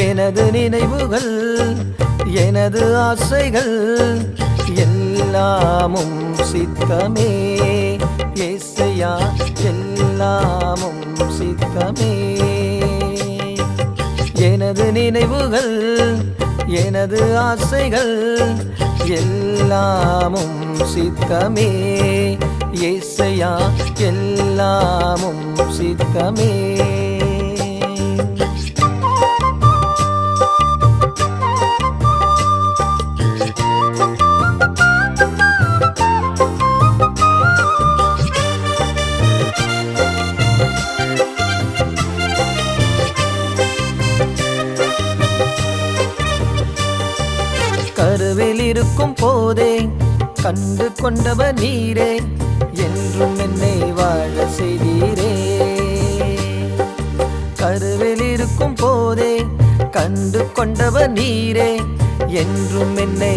எனது நினைவுகள் எனது ஆசைகள் எல்லாமும் சித்தமே ஏசையா எல்லாமும் சித்தமே எனது நினைவுகள் எனது ஆசைகள் எல்லாமும் சித்தமே ஏசையா எல்லாமும் சித்தமே கருவில் இருக்கும் போதே கண்டு கொண்டவர் நீரே என்றும் என்னை வாழ செய்தீரே கருவில் இருக்கும் போதே கண்டு கொண்டவர் நீரே என்றும் என்னை